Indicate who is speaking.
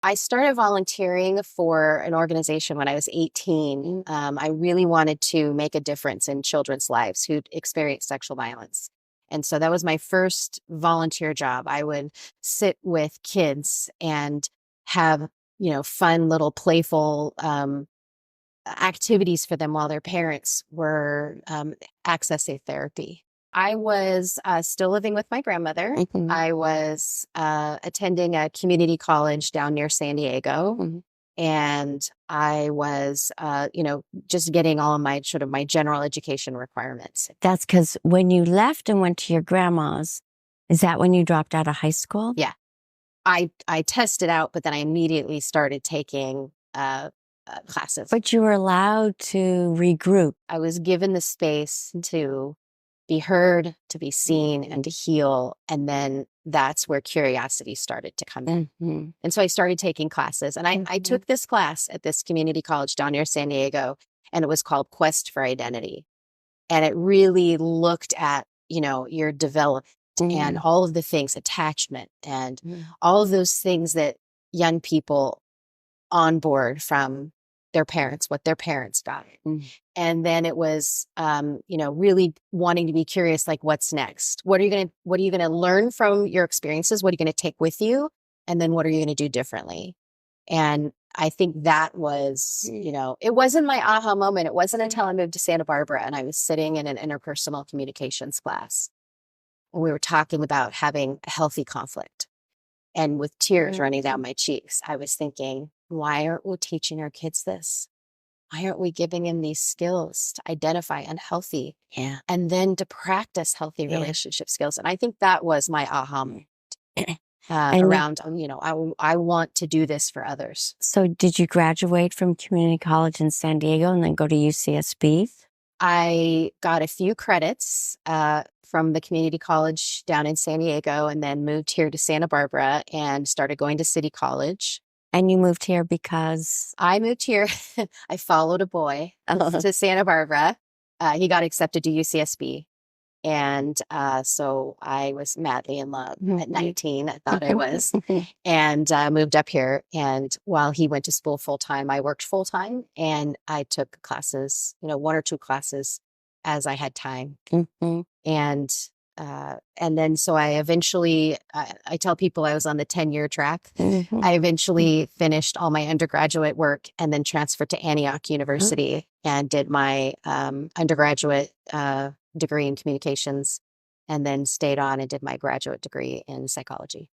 Speaker 1: I started volunteering for an organization when I was 18. I really wanted to make a difference in children's lives who'd experienced sexual violence. And so that was my first volunteer job. I would sit with kids and have, fun little playful activities for them while their parents were accessing therapy. I was still living with my grandmother. I was attending a community college down near San Diego. And I was, just getting all of my sort of my general education requirements.
Speaker 2: That's because when you left and went to your grandma's, is that when you dropped out of high school?
Speaker 1: Yeah. I tested out, but then I immediately started taking classes.
Speaker 2: But you were allowed to regroup.
Speaker 1: I was given the space to be heard, to be seen, and to heal. And then that's where curiosity started to come in. And so I started taking classes. And I took this class at this community college down near San Diego, and it was called Quest for Identity. And it really looked at, your development and all of the things, attachment, and all of those things that young people onboard from their parents, what their parents got. And then it was, really wanting to be curious, like, what's next? What are you going to learn from your experiences? What are you going to take with you? And then what are you going to do differently? And I think that was, it wasn't my aha moment. It wasn't until I moved to Santa Barbara and I was sitting in an interpersonal communications class. And we were talking about having a healthy conflict. And with tears running down my cheeks, I was thinking, why aren't we teaching our kids this? Why aren't we giving them these skills to identify unhealthy and then to practice healthy relationship skills? And I think that was my aha moment around, I want to do this for others.
Speaker 2: So did you graduate from community college in San Diego and then go to UCSB?
Speaker 1: I got a few credits from the community college down in San Diego and then moved here to Santa Barbara and started going to City College.
Speaker 2: And you moved here because?
Speaker 1: I moved here. I followed a boy to Santa Barbara. He got accepted to UCSB. And so I was madly in love at 19. I thought I was. And moved up here. And while he went to school full time, I worked full time. And I took classes, one or two classes as I had time. And then so I eventually, I tell people I was on the 10-year track. I eventually finished all my undergraduate work and then transferred to Antioch University and did my undergraduate degree in communications and then stayed on and did my graduate degree in psychology.